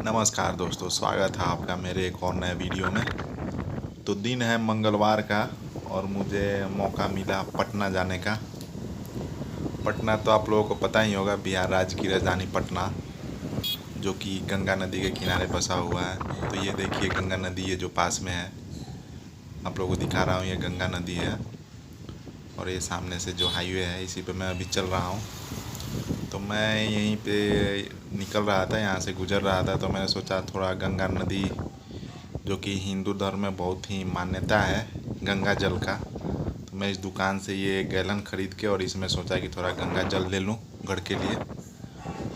नमस्कार दोस्तों, स्वागत है आपका मेरे एक और नए वीडियो में। तो दिन है मंगलवार का और मुझे मौका मिला पटना जाने का। पटना तो आप लोगों को पता ही होगा, बिहार राज्य की राजधानी पटना, जो कि गंगा नदी के किनारे बसा हुआ है। तो ये देखिए गंगा नदी, ये जो पास में है, आप लोगों को दिखा रहा हूँ, ये गंगा नदी है। और ये सामने से जो हाईवे है, इसी पे मैं अभी चल रहा हूँ। तो मैं यहीं पे निकल रहा था, यहाँ से गुजर रहा था, तो मैंने सोचा थोड़ा गंगा नदी, जो कि हिंदू धर्म में बहुत ही मान्यता है गंगा जल का, तो मैं इस दुकान से ये गैलन ख़रीद के और इसमें सोचा कि थोड़ा गंगा जल ले लूँ घर के लिए।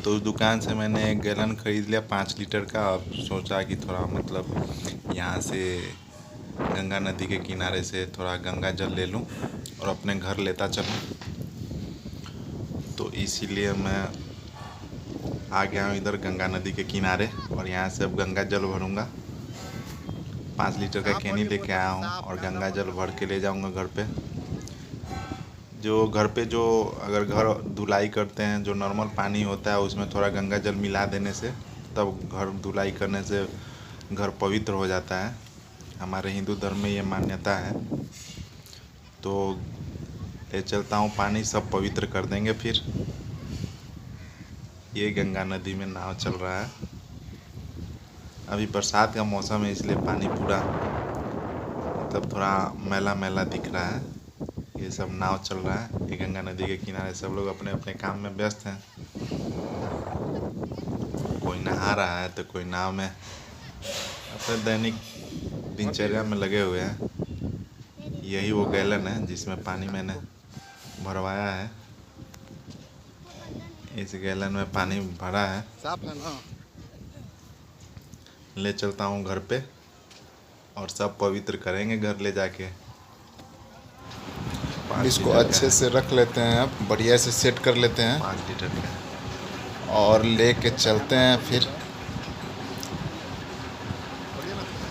तो उस दुकान से मैंने एक गैलन ख़रीद लिया 5 लीटर का, और सोचा कि थोड़ा मतलब यहाँ से गंगा नदी के किनारे से थोड़ा गंगा जल ले लूँ और अपने घर लेता चलूँ। तो इसीलिए मैं आ गया हूँ इधर गंगा नदी के किनारे, और यहाँ से अब गंगा जल भरूँगा। 5 लीटर का कैनी लेके आया हूँ और गंगा जल भर के ले जाऊँगा घर पे। जो घर पे जो अगर घर धुलाई करते हैं, जो नॉर्मल पानी होता है उसमें थोड़ा गंगा जल मिला देने से, तब घर धुलाई करने से घर पवित्र हो जाता है। हमारे हिंदू धर्म में ये मान्यता है। तो ले चलता हूँ, पानी सब पवित्र कर देंगे। फिर ये गंगा नदी में नाव चल रहा है। अभी बरसात का मौसम है, इसलिए पानी पूरा मतलब थोड़ा मैला मैला दिख रहा है। ये सब नाव चल रहा है, ये गंगा नदी के किनारे सब लोग अपने अपने काम में व्यस्त हैं। कोई नहा रहा है तो कोई नाव में अपने दैनिक दिनचर्या में लगे हुए हैं। यही वो गैलन है जिसमें पानी मैंने भरवाया है। इस गैलन में पानी भरा है, साफ है ना। ले चलता हूँ घर पे और सब पवित्र करेंगे घर ले जाके। 5 इसको लीटर का अच्छे है, से रख लेते हैं, अब बढ़िया से सेट कर लेते हैं 5 लीटर का है। और लेके चलते हैं। फिर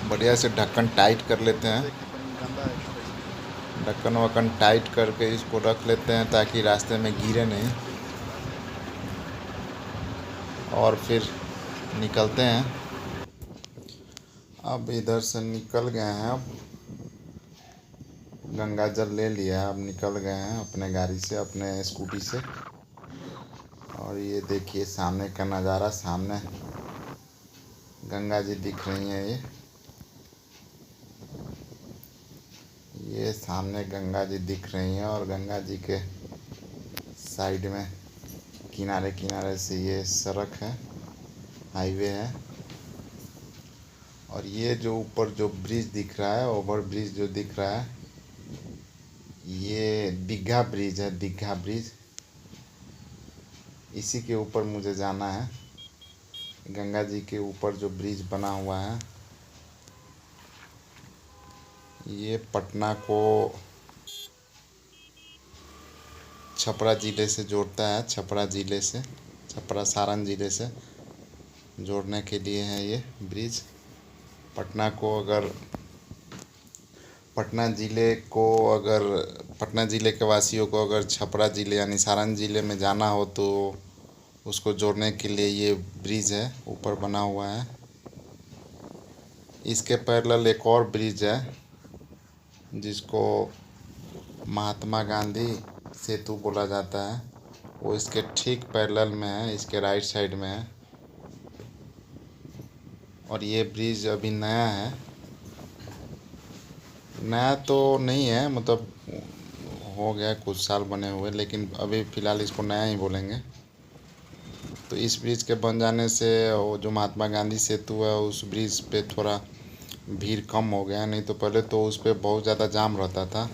बढ़िया से ढक्कन टाइट कर लेते हैं। ढक्कन वक्कन टाइट करके इसको रख लेते हैं ताकि रास्ते में गिरे नहीं। और फिर निकलते हैं। अब इधर से निकल गए हैं, अब गंगा जल ले लिया, अब निकल गए हैं अपने गाड़ी से, अपने स्कूटी से। और ये देखिए सामने का नज़ारा, सामने गंगा जी दिख रही हैं। ये सामने गंगा जी दिख रही हैं और गंगा जी के साइड में किनारे किनारे से ये सड़क है, हाईवे है। और ये जो ऊपर जो ब्रिज दिख रहा है, ओवर ब्रिज जो दिख रहा है, ये दीघा ब्रिज है, दीघा ब्रिज। इसी के ऊपर मुझे जाना है। गंगा जी के ऊपर जो ब्रिज बना हुआ है, ये पटना को छपरा ज़िले से जोड़ता है। छपरा ज़िले से, छपरा सारण ज़िले से जोड़ने के लिए है ये ब्रिज। पटना को अगर पटना ज़िले के वासियों को अगर छपरा ज़िले यानी सारण ज़िले में जाना हो तो उसको जोड़ने के लिए ये ब्रिज है, ऊपर बना हुआ है। इसके पैरेलल एक और ब्रिज है जिसको महात्मा गांधी सेतु बोला जाता है, वो इसके ठीक पैरेलल में है, इसके राइट साइड में है। और ये ब्रिज अभी नया है, नया तो नहीं है, मतलब हो गया कुछ साल बने हुए, लेकिन अभी फ़िलहाल इसको नया ही बोलेंगे। तो इस ब्रिज के बन जाने से वो जो महात्मा गांधी सेतु है, उस ब्रिज पे थोड़ा भीड़ कम हो गया। नहीं तो पहले तो उस पर बहुत ज़्यादा जाम रहता था।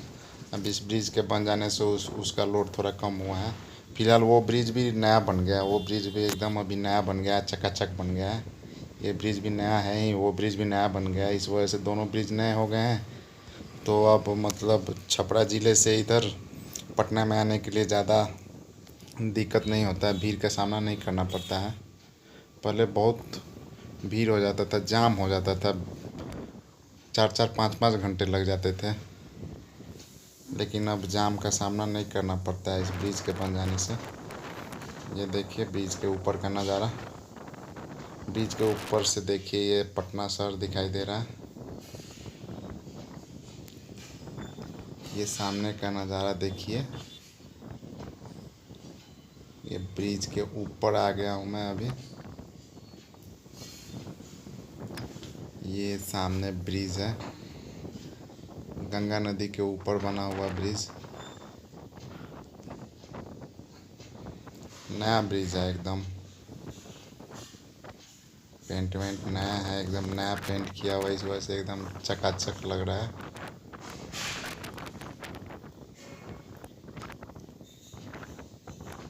अब इस ब्रिज के बन जाने से उसका लोड थोड़ा कम हुआ है। फ़िलहाल वो ब्रिज भी नया बन गया, वो ब्रिज भी एकदम अभी नया बन गया, चकाचक बन गया है। ये ब्रिज भी नया है ही, वो ब्रिज भी नया बन गया है। इस वजह से दोनों ब्रिज नए हो गए हैं। तो अब मतलब छपरा ज़िले से इधर पटना में आने के लिए ज़्यादा दिक्कत नहीं होता है, भीड़ का सामना नहीं करना पड़ता है। पहले बहुत भीड़ हो जाता था, जाम हो जाता था, 4-4 5-5 घंटे लग जाते थे। लेकिन अब जाम का सामना नहीं करना पड़ता है इस ब्रिज के बन जाने से। ये देखिए ब्रिज के ऊपर का नज़ारा। ब्रिज के ऊपर से देखिए ये पटना शहर दिखाई दे रहा है। ये सामने का नज़ारा देखिए। ये ब्रिज के ऊपर आ गया हूँ मैं अभी। ये सामने ब्रिज है, गंगा नदी के ऊपर बना हुआ ब्रिज। नया ब्रिज है एकदम, पेंट वेंट नया है, एकदम नया पेंट किया हुआ, इस वजह से एकदम चकाचक लग रहा है।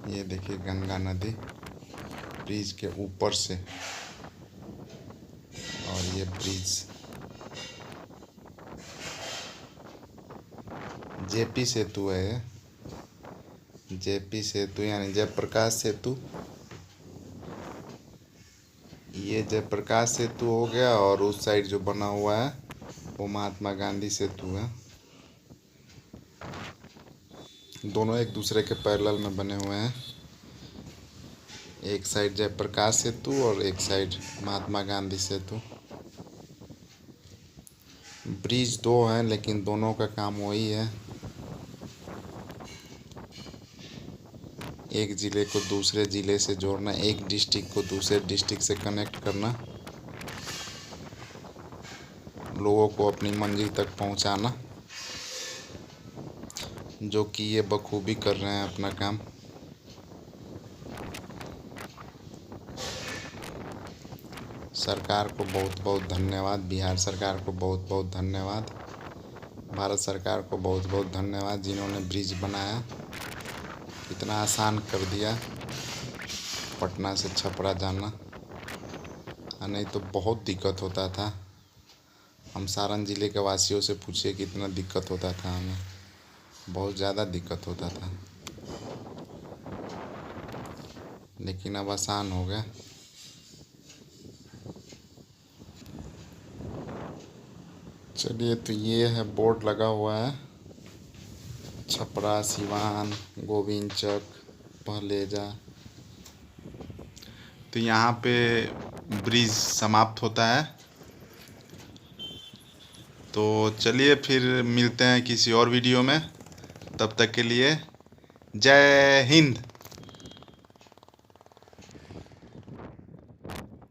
ये देखिए गंगा नदी ब्रिज के ऊपर से, और ये ब्रिज जेपी सेतु है। जेपी सेतु यानी जयप्रकाश सेतु। ये जयप्रकाश सेतु हो गया, और उस साइड जो बना हुआ है वो महात्मा गांधी सेतु है। दोनों एक दूसरे के पैरेलल में बने हुए हैं। एक साइड जयप्रकाश सेतु और एक साइड महात्मा गांधी सेतु। ब्रिज दो हैं लेकिन दोनों का काम वही है, एक ज़िले को दूसरे ज़िले से जोड़ना, एक डिस्ट्रिक्ट को दूसरे डिस्ट्रिक्ट से कनेक्ट करना, लोगों को अपनी मंजिल तक पहुंचाना, जो कि ये बखूबी कर रहे हैं अपना काम। सरकार को बहुत बहुत धन्यवाद, बिहार सरकार को बहुत बहुत धन्यवाद, भारत सरकार को बहुत बहुत धन्यवाद, जिन्होंने ब्रिज बनाया, इतना आसान कर दिया पटना से छपरा जाना। नहीं तो बहुत दिक्कत होता था। हम सारण ज़िले के वासियों से पूछिए कितना दिक्कत होता था, हमें बहुत ज़्यादा दिक्कत होता था, लेकिन अब आसान हो गया। चलिए, तो ये है बोर्ड लगा हुआ है, छपरा, सिवान, गोविंदचक, पहलेजा। तो यहाँ पे ब्रिज समाप्त होता है। तो चलिए फिर मिलते हैं किसी और वीडियो में, तब तक के लिए जय हिंद।